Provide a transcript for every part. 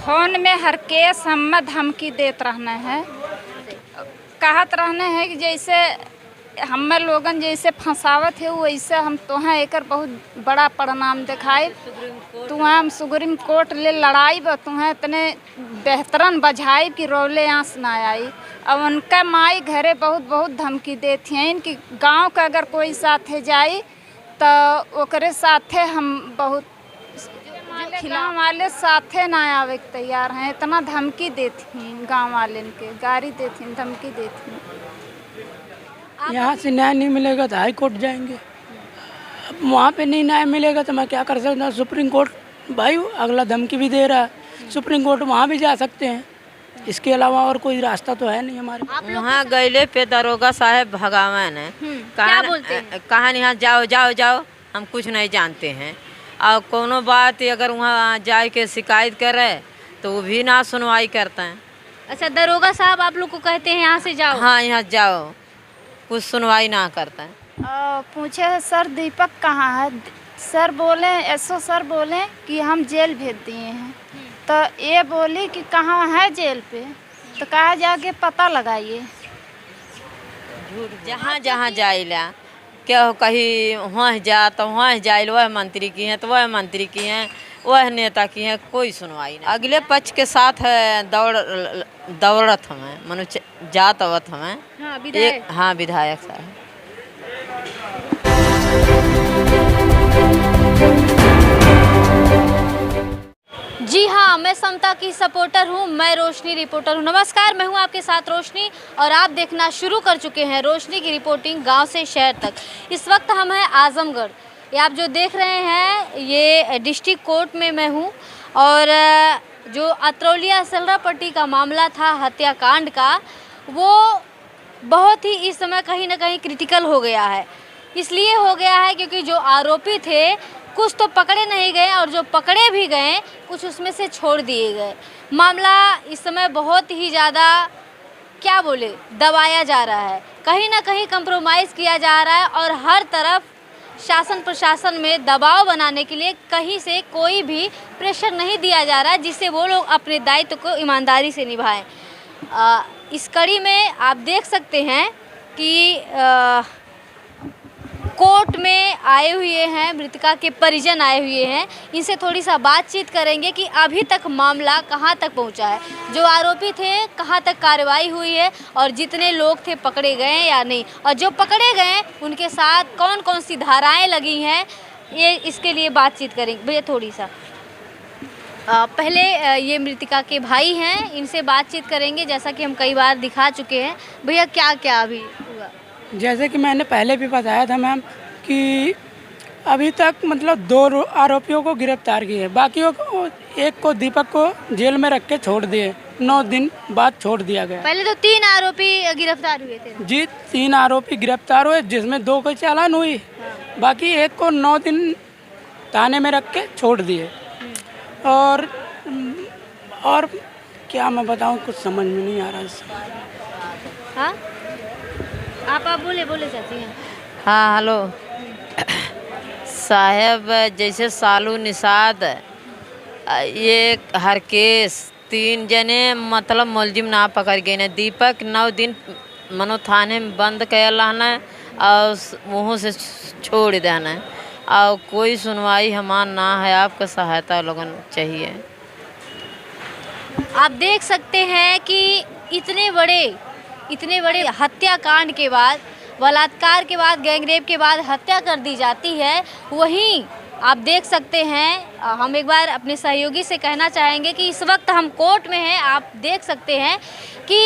Phone में हर case हम धमकी देत रहने हैं, कहत रहने हैं कि जैसे हमें लोगन जैसे फंसावत है वैसे हम तोहें एकर बहुत बड़ा परिणाम दिखाई, तुम्हें हम सुप्रीम कोर्ट ले लड़ाई ब तुम्हें इतने बेहतरन बझाई कि रोले आंस ना आई। अब उनका माई घरे बहुत बहुत धमकी देती हैं कि गांव का अगर कोई साथे जाई तो ओकरे साथे हम बहुत खिलाफ वाले साथे ना आवे के तैयार हैं। इतना धमकी देती हैं गांव वाले के, गारी देती हैं, धमकी देती हैं। यहाँ से न्याय नहीं मिलेगा तो हाई कोर्ट जाएंगे। अब वहाँ पे नहीं न्याय मिलेगा तो मैं क्या कर सकता हूँ। सुप्रीम कोर्ट भाई अगला धमकी भी दे रहा है, सुप्रीम कोर्ट वहाँ भी जा सकते हैं। इसके अलावा और कोई रास्ता तो है नहीं हमारे। वहाँ गईले पे दरोगा साहब भगावन है, क्या बोलते हैं? कहा यहाँ जाओ जाओ जाओ, हम कुछ नहीं जानते हैं। और कोनो बात अगर वहाँ जाए के शिकायत करे तो वो भी ना सुनवाई करते हैं। अच्छा, दरोगा साहब आप लोग को कहते हैं यहाँ से जाओ? हाँ, यहाँ जाओ, कुछ सुनवाई ना करते हैं। पूछे सर दीपक कहाँ है, सर बोले एसओ सर बोले कि हम जेल भेज दिए हैं। तो ये बोली कि कहाँ है जेल पे, तो कहा जाके पता लगाइए। जहाँ जहाँ जाइला क्या हो, कहीं वहाँ जा तो वहाँ जाइल, वह मंत्री की हैं तो वह मंत्री की हैं, वह नेता की हैं, कोई सुनवाई नहीं। अगले पक्ष के साथ दौड़त हमें मनु जात अवत हमें। हाँ, विधायक। हाँ, विधायक साहब। जी हाँ, मैं समता की सपोर्टर हूँ, मैं रोशनी रिपोर्टर हूँ। नमस्कार, मैं हूँ आपके साथ रोशनी और आप देखना शुरू कर चुके हैं रोशनी की रिपोर्टिंग गांव से शहर तक। इस वक्त हम हैं आजमगढ़। ये आप जो देख रहे हैं ये डिस्ट्रिक्ट कोर्ट में मैं हूँ और जो अतरौलिया सलरापट्टी का मामला था हत्याकांड का, वो बहुत ही इस समय कहीं ना कहीं क्रिटिकल हो गया है। इसलिए हो गया है क्योंकि जो आरोपी थे कुछ तो पकड़े नहीं गए और जो पकड़े भी गए कुछ उसमें से छोड़ दिए गए। मामला इस समय बहुत ही ज़्यादा क्या बोले दबाया जा रहा है, कहीं ना कहीं कंप्रोमाइज़ किया जा रहा है और हर तरफ शासन प्रशासन में दबाव बनाने के लिए कहीं से कोई भी प्रेशर नहीं दिया जा रहा है जिससे वो लोग अपने दायित्व को ईमानदारी से निभाएं। इस कड़ी में आप देख सकते हैं कि कोर्ट में आए हुए हैं, मृतका के परिजन आए हुए हैं। इनसे थोड़ी सा बातचीत करेंगे कि अभी तक मामला कहां तक पहुंचा है, जो आरोपी थे कहां तक कार्रवाई हुई है और जितने लोग थे पकड़े गए या नहीं, और जो पकड़े गए उनके साथ कौन कौन सी धाराएं लगी हैं, ये इसके लिए बातचीत करेंगे। भैया थोड़ी सा पहले ये मृतका के भाई हैं, इनसे बातचीत करेंगे जैसा कि हम कई बार दिखा चुके हैं। भैया क्या क्या अभी हुआ? जैसे कि मैंने पहले भी बताया था मैम कि अभी तक मतलब 2 आरोपियों को गिरफ्तार किए, बाकियों को एक को दीपक को जेल में रख के छोड़ दिए, 9 दिन बाद छोड़ दिया गया। पहले तो 3 आरोपी गिरफ्तार हुए थे। जी, 3 आरोपी गिरफ्तार हुए जिसमें 2 को चालान हुई। बाकी एक को 9 दिन थाने में रख के छोड़ दिए। और क्या मैं बताऊं, कुछ समझ में नहीं आ रहा इससे। हाँ, आप बोले चाची हैं। हाँ, हेलो साहब, जैसे सालू निषाद ये हर केस 3 जने मतलब मुलजिम ना पकड़ गए ने। दीपक 9 दिन मनो थाने में बंद कैल रहना और वहाँ से छोड़ देना और कोई सुनवाई हमार ना है। आपका सहायता लोगन चाहिए। आप देख सकते हैं कि इतने बड़े हत्याकांड के बाद, बलात्कार के बाद, गैंगरेप के बाद हत्या कर दी जाती है। वहीं आप देख सकते हैं, हम एक बार अपने सहयोगी से कहना चाहेंगे कि इस वक्त हम कोर्ट में हैं। आप देख सकते हैं कि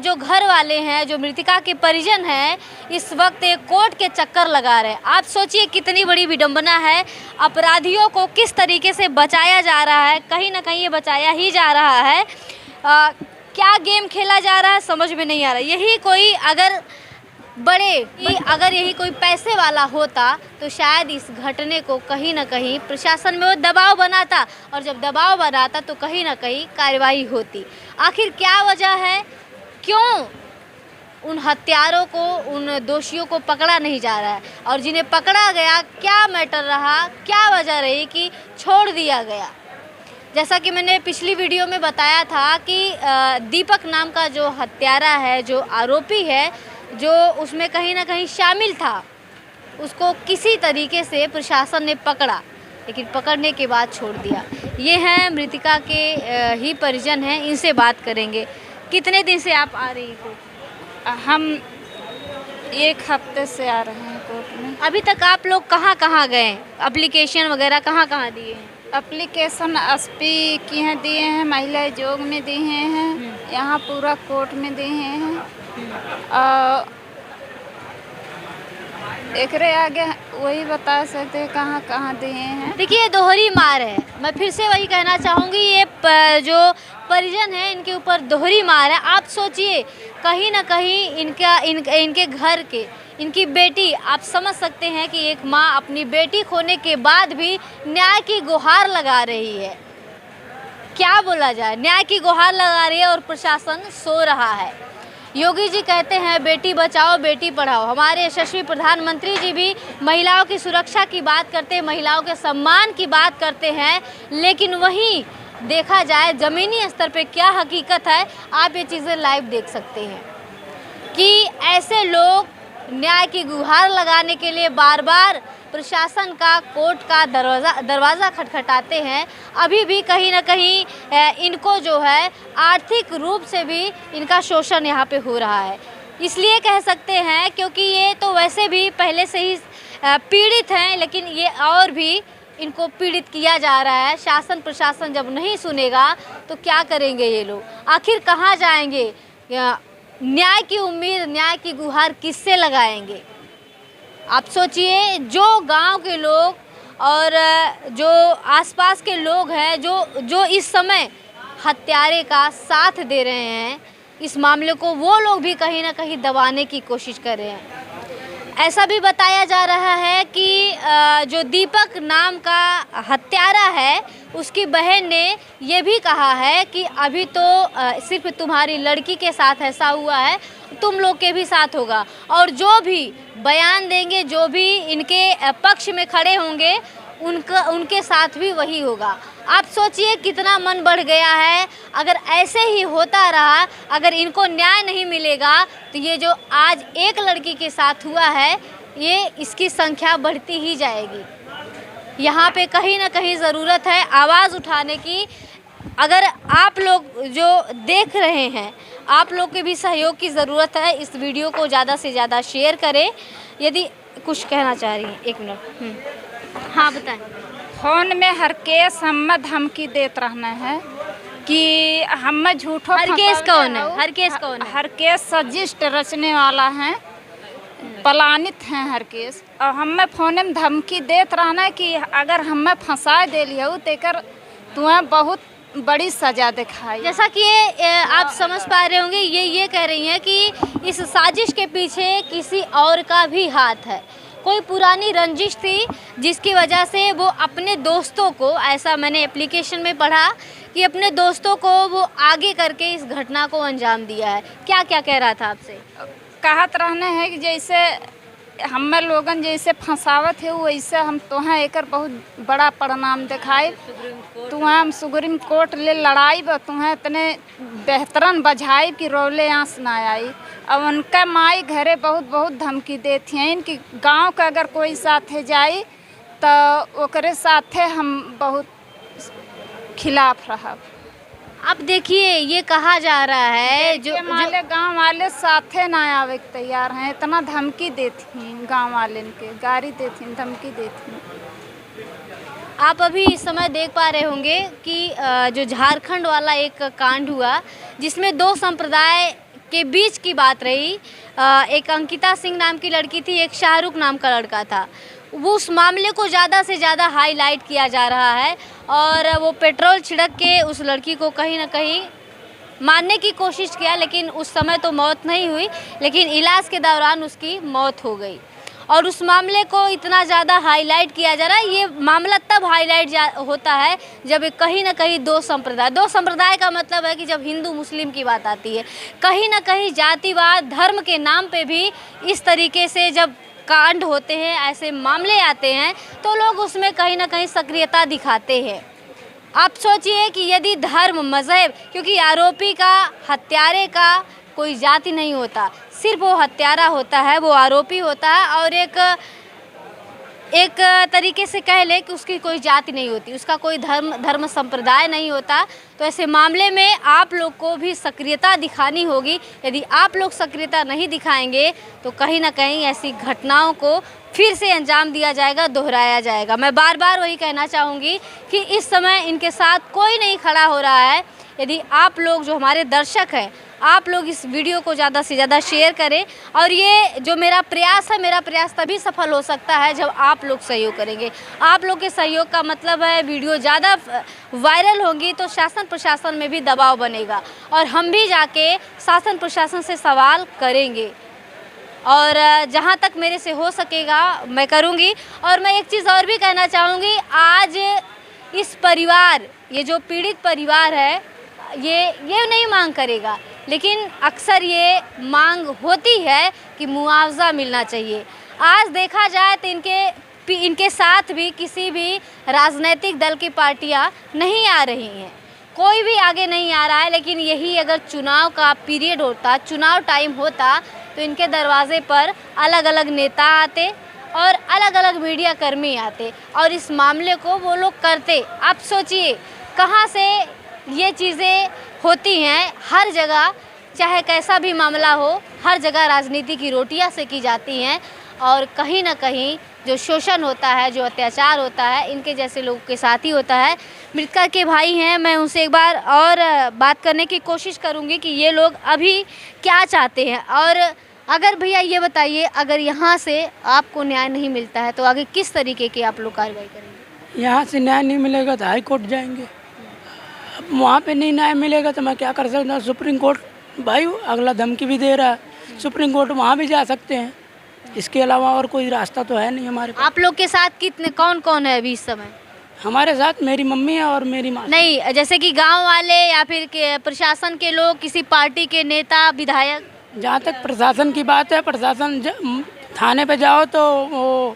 जो घर वाले हैं, जो मृतका के परिजन हैं, इस वक्त एक कोर्ट के चक्कर लगा रहे हैं। आप सोचिए कितनी बड़ी विडंबना है। अपराधियों को किस तरीके से बचाया जा रहा है, कहीं ना कहीं ये बचाया ही जा रहा है। क्या गेम खेला जा रहा है समझ में नहीं आ रहा। अगर यही कोई पैसे वाला होता तो शायद इस घटने को कहीं ना कहीं प्रशासन में वो दबाव बनाता, और जब दबाव बनाता तो कहीं ना कहीं कार्रवाई होती। आखिर क्या वजह है, क्यों उन हत्यारों को, उन दोषियों को पकड़ा नहीं जा रहा है, और जिन्हें पकड़ा गया क्या मैटर रहा, क्या वजह रही कि छोड़ दिया गया। जैसा कि मैंने पिछली वीडियो में बताया था कि दीपक नाम का जो हत्यारा है, जो आरोपी है, जो उसमें कहीं ना कहीं शामिल था, उसको किसी तरीके से प्रशासन ने पकड़ा, लेकिन पकड़ने के बाद छोड़ दिया। ये हैं मृतिका के ही परिजन हैं, इनसे बात करेंगे। कितने दिन से आप आ रही हो? हम 1 हफ्ते से आ रहे हैं कोर्ट में। अभी तक आप लोग कहाँ कहाँ गए? एप्लीकेशन वगैरह कहाँ कहाँ दिए हैं? एप्लीकेशन एसपी की हैं दिए हैं, महिला आयोग में दिए हैं, यहाँ पूरा कोर्ट में दिए हैं। एकरे आगे वही बता सकते कहाँ कहाँ दिए हैं। देखिए, दोहरी मार है। मैं फिर से वही कहना चाहूँगी, ये जो परिजन है इनके ऊपर दोहरी मार है। आप सोचिए, कहीं ना कहीं इनके घर के, इनकी बेटी, आप समझ सकते हैं कि एक माँ अपनी बेटी खोने के बाद भी न्याय की गुहार लगा रही है। क्या बोला जाए, न्याय की गुहार लगा रही है और प्रशासन सो रहा है। योगी जी कहते हैं बेटी बचाओ बेटी पढ़ाओ। हमारे यशस्वी प्रधानमंत्री जी भी महिलाओं की सुरक्षा की बात करते हैं, महिलाओं के सम्मान की बात करते हैं, लेकिन वहीं देखा जाए ज़मीनी स्तर पे क्या हकीकत है, आप ये चीज़ें लाइव देख सकते हैं कि ऐसे लोग न्याय की गुहार लगाने के लिए बार बार प्रशासन का, कोर्ट का दरवाज़ा खटखटाते हैं। अभी भी कहीं ना कहीं इनको जो है आर्थिक रूप से भी इनका शोषण यहाँ पे हो रहा है। इसलिए कह सकते हैं क्योंकि ये तो वैसे भी पहले से ही पीड़ित हैं, लेकिन ये और भी इनको पीड़ित किया जा रहा है। शासन प्रशासन जब नहीं सुनेगा तो क्या करेंगे ये लोग? आखिर कहाँ जाएंगे? न्याय की उम्मीद, न्याय की गुहार किससे लगाएंगे? आप सोचिए, जो गांव के लोग और जो आसपास के लोग हैं, जो इस समय हत्यारे का साथ दे रहे हैं, इस मामले को वो लोग भी कहीं ना कहीं दबाने की कोशिश कर रहे हैं। ऐसा भी बताया जा रहा है कि जो दीपक नाम का हत्यारा है, उसकी बहन ने ये भी कहा है कि अभी तो सिर्फ तुम्हारी लड़की के साथ ऐसा हुआ है, तुम लोग के भी साथ होगा, और जो भी बयान देंगे, जो भी इनके पक्ष में खड़े होंगे, उनके साथ भी वही होगा। आप सोचिए कितना मन बढ़ गया है। अगर ऐसे ही होता रहा, अगर इनको न्याय नहीं मिलेगा, तो ये जो आज एक लड़की के साथ हुआ है, ये इसकी संख्या बढ़ती ही जाएगी। यहाँ पे कहीं ना कहीं ज़रूरत है आवाज़ उठाने की। अगर आप लोग जो देख रहे हैं, आप लोग के भी सहयोग की ज़रूरत है। इस वीडियो को ज़्यादा से ज़्यादा शेयर करें। यदि कुछ कहना चाह रही हैं, 1 मिनट। हाँ बताएं। फोन में हर केस हम धमकी देते रहना है कि हम झूठो। हर केस कौन है? हर केस कौन है? हर केस सजिस्ट रचने वाला है, पलानित हैं हर केस। और हमें फोन में धमकी देते रहना है कि अगर हमें फंसा दे लिया तो तुम्हें बहुत बड़ी सजा दिखाई। जैसा कि आप समझ पा रहे होंगे, ये कह रही हैं कि इस साजिश के पीछे किसी और का भी हाथ है। कोई पुरानी रंजिश थी जिसकी वजह से वो अपने दोस्तों को, ऐसा मैंने एप्लीकेशन में पढ़ा कि अपने दोस्तों को वो आगे करके इस घटना को अंजाम दिया है। क्या क्या कह रहा था आपसे? कहत रहने हैं कि जैसे हमें लोगन जैसे फंसावत है, वैसे हम तुम्हें एक बहुत बड़ा परिणाम दिखाए, तुम्हें हम सुप्रीम कोर्ट ले लड़ाई, तुम्हें इतने बेहतरन बजाई कि रोले आँस ना आई। अब उनका माई घरे बहुत बहुत धमकी देती हैं इनकी गांव का अगर कोई साथे जाई तो ओकरे साथे हम बहुत खिलाफ रहा। अब देखिए, ये कहा जा रहा है जो गांव वाले साथे ना आवे के तैयार हैं, इतना धमकी देती हैं गांव वाले, के गाड़ी देती हैं, धमकी देती हैं। आप अभी इस समय देख पा रहे होंगे कि जो झारखंड वाला एक कांड हुआ जिसमें 2 संप्रदाय के बीच की बात रही। एक अंकिता सिंह नाम की लड़की थी, एक शाहरुख नाम का लड़का था। वो उस मामले को ज़्यादा से ज़्यादा हाईलाइट किया जा रहा है और वो पेट्रोल छिड़क के उस लड़की को कहीं ना कहीं मारने की कोशिश किया, लेकिन उस समय तो मौत नहीं हुई, लेकिन इलाज के दौरान उसकी मौत हो गई। और उस मामले को इतना ज़्यादा हाईलाइट किया जा रहा है। ये मामला तब हाईलाइट होता है जब कहीं ना कहीं 2 संप्रदाय का मतलब है कि जब हिंदू मुस्लिम की बात आती है, कहीं ना कहीं जातिवाद, धर्म के नाम पे भी इस तरीके से जब कांड होते हैं, ऐसे मामले आते हैं, तो लोग उसमें कहीं ना कहीं सक्रियता दिखाते हैं। आप सोचिए कि यदि धर्म, मज़हब, क्योंकि आरोपी का, हत्यारे का कोई जाति नहीं होता, सिर्फ वो हत्यारा होता है, वो आरोपी होता है और एक तरीके से कह ले कि उसकी कोई जाति नहीं होती, उसका कोई धर्म संप्रदाय नहीं होता। तो ऐसे मामले में आप लोग को भी सक्रियता दिखानी होगी। यदि आप लोग सक्रियता नहीं दिखाएंगे तो कहीं ना कहीं ऐसी घटनाओं को फिर से अंजाम दिया जाएगा, दोहराया जाएगा। मैं बार बार वही कहना चाहूँगी कि इस समय इनके साथ कोई नहीं खड़ा हो रहा है। यदि आप लोग जो हमारे दर्शक हैं, आप लोग इस वीडियो को ज़्यादा से ज़्यादा शेयर करें और ये जो मेरा प्रयास है, मेरा प्रयास तभी सफल हो सकता है जब आप लोग सहयोग करेंगे। आप लोग के सहयोग का मतलब है वीडियो ज़्यादा वायरल होगी तो शासन प्रशासन में भी दबाव बनेगा और हम भी जाके शासन प्रशासन से सवाल करेंगे और जहाँ तक मेरे से हो सकेगा मैं करूँगी। और मैं एक चीज़ और भी कहना चाहूँगी, आज इस परिवार, ये जो पीड़ित परिवार है, ये नहीं मांग करेगा, लेकिन अक्सर ये मांग होती है कि मुआवजा मिलना चाहिए। आज देखा जाए तो इनके साथ भी किसी भी राजनीतिक दल की पार्टियां नहीं आ रही हैं, कोई भी आगे नहीं आ रहा है। लेकिन यही अगर चुनाव का पीरियड होता, चुनाव टाइम होता, तो इनके दरवाजे पर अलग अलग नेता आते और अलग अलग मीडिया कर्मी आते और इस मामले को वो लोग करते। आप सोचिए कहाँ से ये चीज़ें होती हैं। हर जगह चाहे कैसा भी मामला हो, हर जगह राजनीति की रोटियां सेकी जाती हैं और कहीं ना कहीं जो शोषण होता है, जो अत्याचार होता है, इनके जैसे लोगों के साथ ही होता है। मृतका के भाई हैं, मैं उनसे एक बार और बात करने की कोशिश करूंगी कि ये लोग अभी क्या चाहते हैं। और अगर भैया ये बताइए, अगर यहाँ से आपको न्याय नहीं मिलता है तो आगे किस तरीके की आप लोग कार्रवाई करेंगे? यहाँ से न्याय नहीं मिलेगा तो हाई कोर्ट जाएंगे। अब वहाँ पे नहीं न्याय मिलेगा तो मैं क्या कर सकता हूँ। सुप्रीम कोर्ट भाई अगला धमकी भी दे रहा है, सुप्रीम कोर्ट वहाँ भी जा सकते हैं। इसके अलावा और कोई रास्ता तो है नहीं हमारे पास। आप लोग के साथ कितने, कौन कौन है अभी इस समय? हमारे साथ मेरी मम्मी है और मेरी माँ। नहीं, जैसे कि गांव वाले या फिर प्रशासन के लोग, किसी पार्टी के नेता, विधायक? जहाँ तक प्रशासन की बात है, प्रशासन थाने पे जाओ तो वो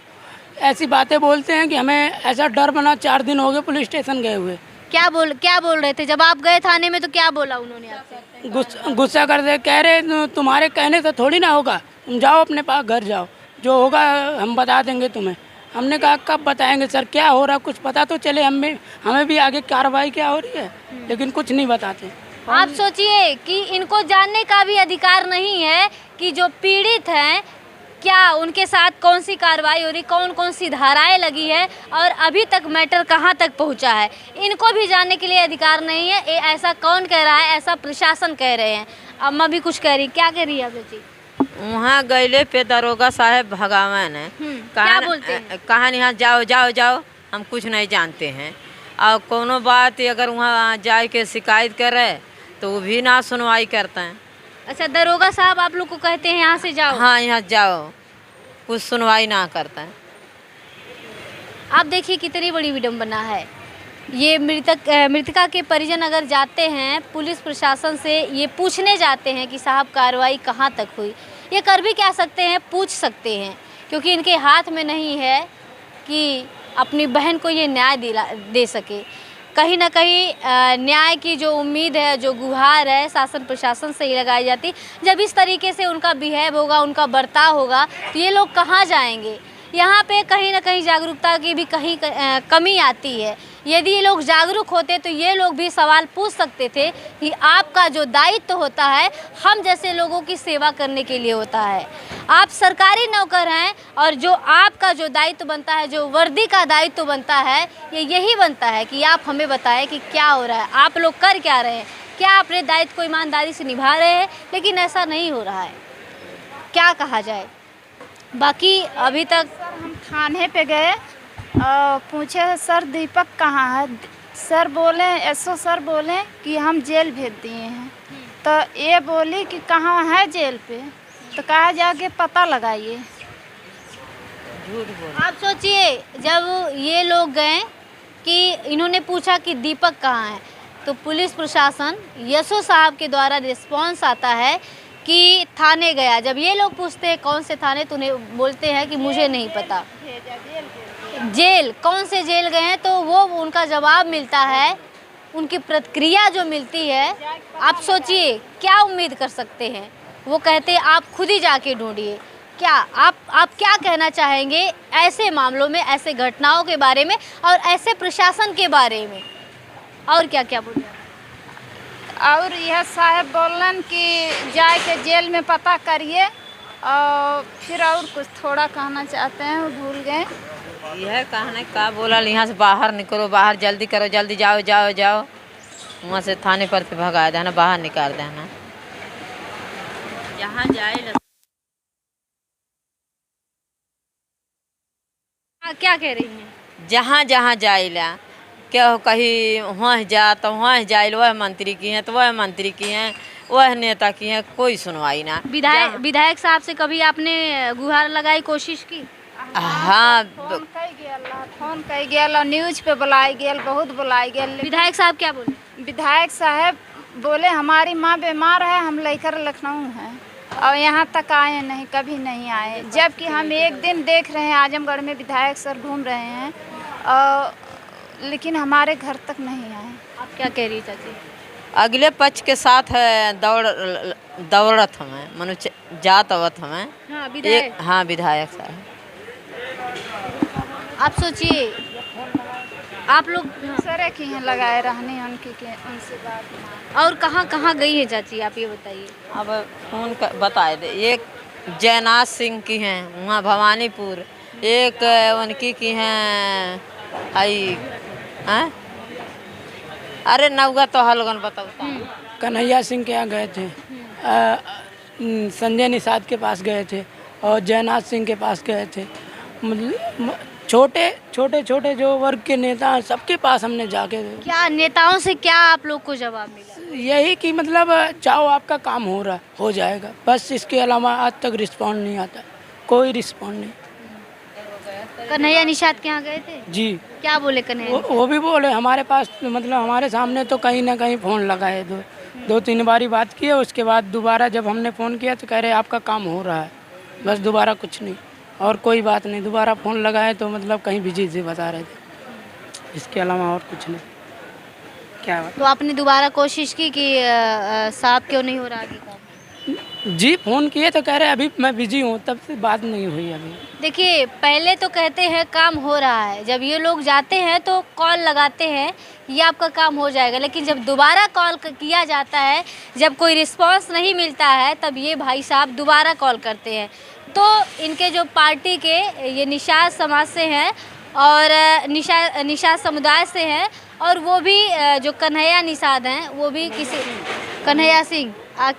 ऐसी बातें बोलते हैं कि हमें ऐसा डर बना। 4 दिन हो गए पुलिस स्टेशन गए हुए। क्या बोल रहे थे जब आप गए थाने में? तो क्या बोला उन्होंने आपसे? गुस्सा कर दे, कह रहे तुम्हारे कहने से थोड़ी ना होगा, तुम जाओ अपने पास, घर जाओ, जो होगा हम बता देंगे तुम्हें। हमने कहा कब बताएंगे सर, क्या हो रहा कुछ पता तो चले, हमें भी आगे कार्रवाई क्या हो रही है, लेकिन कुछ नहीं बताते। आप सोचिए कि इनको जानने का भी अधिकार नहीं है कि जो पीड़ित हैं, क्या उनके साथ कौन सी कार्रवाई हो रही, कौन कौन सी धाराएं लगी है और अभी तक मैटर कहां तक पहुंचा है, इनको भी जानने के लिए अधिकार नहीं है। ऐसा कौन कह रहा है? ऐसा प्रशासन कह रहे हैं। अम्मा भी कुछ कह रही, क्या कह रही है बेटी? वहाँ गईले पे दरोगा साहब भगवान है, क्या बोलते हैं? कहाँ यहाँ जाओ जाओ जाओ, हम कुछ नहीं जानते हैं। और कोनो बात अगर वहाँ जाए के शिकायत करे तो वो भी ना सुनवाई करते हैं। अच्छा, दरोगा साहब आप लोग को कहते हैं यहाँ से जाओ? हाँ, यहाँ जाओ, कुछ सुनवाई ना करता है। आप देखिए कितनी बड़ी विडम्बना है। ये मृतका के परिजन अगर जाते हैं पुलिस प्रशासन से, ये पूछने जाते हैं कि साहब कार्रवाई कहाँ तक हुई, ये कर भी क्या सकते हैं, पूछ सकते हैं, क्योंकि इनके हाथ में नहीं है कि अपनी बहन को ये न्याय दे सके। कहीं ना कहीं न्याय की जो उम्मीद है, जो गुहार है, शासन प्रशासन से ही लगाई जाती। जब इस तरीके से उनका बिहेव होगा, उनका बर्ताव होगा, तो ये लोग कहाँ जाएंगे? यहाँ पे कहीं ना कहीं जागरूकता की भी कहीं कमी आती है। यदि ये लोग जागरूक होते तो ये लोग भी सवाल पूछ सकते थे कि आपका जो दायित्व होता है हम जैसे लोगों की सेवा करने के लिए होता है। आप सरकारी नौकर हैं और जो आपका जो दायित्व बनता है, जो वर्दी का दायित्व बनता है, ये यही बनता है कि आप हमें बताएं कि क्या हो रहा है, आप लोग कर क्या रहे हैं, क्या अपने दायित्व को ईमानदारी से निभा रहे हैं। लेकिन ऐसा नहीं हो रहा है, क्या कहा जाए। बाकी अभी तक हम थाने पे गए और पूछे सर दीपक कहाँ है, सर बोले एसओ सर बोले कि हम जेल भेज दिए हैं। तो ये बोली कि कहाँ है जेल पे, तो कहा जाके पता लगाइए। आप सोचिए जब ये लोग गए कि इन्होंने पूछा कि दीपक कहाँ है, तो पुलिस प्रशासन एसओ साहब के द्वारा रिस्पांस आता है कि थाने गया। जब ये लोग पूछते हैं कौन से थाने, तो उन्हें बोलते हैं कि मुझे नहीं पता। जेल, कौन से जेल गए हैं, तो वो उनका जवाब मिलता है उनकी प्रतिक्रिया जो मिलती है, आप सोचिए क्या उम्मीद कर सकते हैं। वो कहते हैं आप खुद ही जाके ढूंढिए। क्या आप क्या कहना चाहेंगे ऐसे मामलों में, ऐसे घटनाओं के बारे में और ऐसे प्रशासन के बारे में, और क्या क्या बोलिए? और यह साहब बोलन कि जाए के जेल में पता करिए, और फिर और कुछ थोड़ा कहना चाहते हैं, वो भूल गए। यह कहना का बोला, यहाँ से बाहर निकलो, बाहर जल्दी करो, जल्दी जाओ जाओ जाओ, वहाँ से थाने पर से भगा देना, बाहर निकाल देना। जहाँ जाए क्या कह रही हैं? जहाँ जहाँ जाइला क्या हो, कहीं वहाँ जा तो वहाँ जाइल, वह मंत्री की हैं तो वह मंत्री की हैं, वह नेता की हैं, कोई सुनवाई ना। विधायक साहब से कभी आपने गुहार लगाई, कोशिश की? हाँ, फोन कई गया, न्यूज पे बुलाई गया, बहुत बुलाई गया। विधायक साहब क्या बोले? विधायक साहब बोले हमारी माँ बीमार है, हम लेकर लखनऊ हैं, और यहाँ तक आए नहीं, कभी नहीं आए। जबकि हम एक दिन देख रहे हैं आजमगढ़ में विधायक सर घूम रहे हैं, और लेकिन हमारे घर तक नहीं आए। आप क्या कह रही चाची? अगले पक्ष के साथ दौड़त हमें, मनुष्य जात अवत हमें। हाँ, विधायक। हाँ, विधायक साहब। आप सोचिए, आप लोग सरे की हैं लगाए रहने उनकी के, उनसे बात। और कहाँ कहाँ गई है चाची, आप ये बताइए। अब फोन बताए दे। एक जयनाथ सिंह की हैं वहाँ भवानीपुर, एक उनकी की हैं आई, हैं अरे नवगा तो हलगन बताओ। कन्हैया सिंह के यहाँ गए थे, संजय निषाद के पास गए थे, और जयनाथ सिंह के पास गए थे। मतलब छोटे जो वर्ग के नेता हैं, सबके पास हमने जाके। क्या नेताओं से क्या आप लोग को जवाब मिला? यही कि मतलब चाहो आपका काम हो जाएगा, बस इसके अलावा आज तक रिस्पॉन्ड नहीं आता, कोई रिस्पॉन्ड नहीं। कन्हैया निषाद के यहाँ गए थे जी। क्या बोले कन्हैया? वो भी बोले हमारे पास, मतलब हमारे सामने तो कहीं ना कहीं फ़ोन लगाए, दो तीन बारी बात की है, उसके बाद दोबारा जब हमने फ़ोन किया तो कह रहे आपका काम हो रहा है, बस दोबारा कुछ नहीं, और कोई बात नहीं। दोबारा फ़ोन लगाए तो मतलब कहीं बिजी से बता रहे थे, इसके अलावा और कुछ नहीं। क्या बात? तो आपने दोबारा कोशिश की कि साहब क्यों नहीं हो रहा आगे काम? जी, फ़ोन किए तो कह रहे अभी मैं बिजी हूँ, तब से बात नहीं हुई अभी। देखिए, पहले तो कहते हैं काम हो रहा है, जब ये लोग जाते हैं तो कॉल लगाते हैं ये आपका काम हो जाएगा, लेकिन जब दोबारा कॉल किया जाता है, जब कोई रिस्पांस नहीं मिलता है, तब ये भाई साहब दोबारा कॉल करते हैं। तो इनके जो पार्टी के ये निषाद समाज से हैं और निषाद समुदाय से हैं, और वो भी जो कन्हैया निषाद हैं वो भी किसी कन्हैया सिंह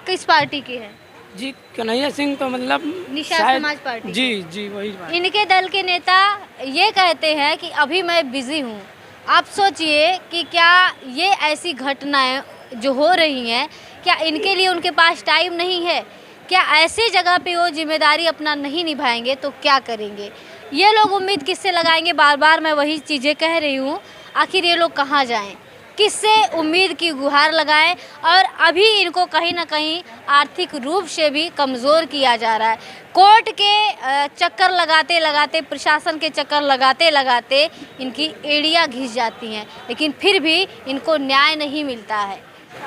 किस पार्टी के हैं? जी, कन्हैया सिंह तो मतलब निषाद समाज पार्टी। जी वही बात। इनके दल के नेता ये कहते हैं कि अभी मैं बिजी हूँ। आप सोचिए कि क्या ये ऐसी घटनाएं जो हो रही हैं, क्या इनके लिए उनके पास टाइम नहीं है? क्या ऐसी जगह पे वो जिम्मेदारी अपना नहीं निभाएंगे तो क्या करेंगे? ये लोग उम्मीद किससे लगाएंगे? बार बार मैं वही चीज़ें कह रही हूँ, आखिर ये लोग कहाँ जाएं? किससे उम्मीद की गुहार लगाएं? और अभी इनको कहीं ना कहीं आर्थिक रूप से भी कमज़ोर किया जा रहा है। कोर्ट के चक्कर लगाते लगाते, प्रशासन के चक्कर लगाते लगाते इनकी एड़ियाँ घिस जाती हैं, लेकिन फिर भी इनको न्याय नहीं मिलता है।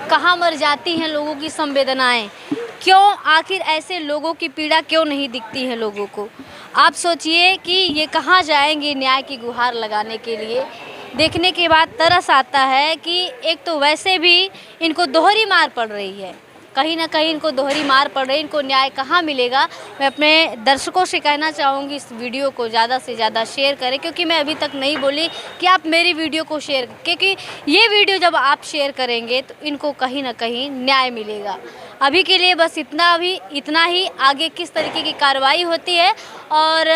कहाँ मर जाती हैं लोगों की संवेदनाएं? क्यों आखिर ऐसे लोगों की पीड़ा क्यों नहीं दिखती है लोगों को? आप सोचिए कि ये कहाँ जाएंगे न्याय की गुहार लगाने के लिए। देखने के बाद तरस आता है कि एक तो वैसे भी इनको दोहरी मार पड़ रही है, कहीं ना कहीं इनको दोहरी मार पड़ रही है, इनको न्याय कहाँ मिलेगा? मैं अपने दर्शकों से कहना चाहूँगी इस वीडियो को ज़्यादा से ज़्यादा शेयर करें, क्योंकि मैं अभी तक नहीं बोली कि आप मेरी वीडियो को शेयर, क्योंकि ये वीडियो जब आप शेयर करेंगे तो इनको कहीं ना कहीं न्याय मिलेगा। अभी के लिए बस इतना ही। आगे किस तरीके की कार्रवाई होती है और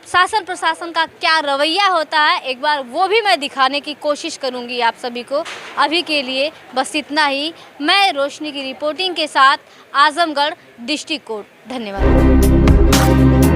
शासन प्रशासन का क्या रवैया होता है, एक बार वो भी मैं दिखाने की कोशिश करूंगी आप सभी को। अभी के लिए बस इतना ही। मैं रोशनी की रिपोर्टिंग के साथ आजमगढ़ डिस्ट्रिक्ट कोर्ट। धन्यवाद।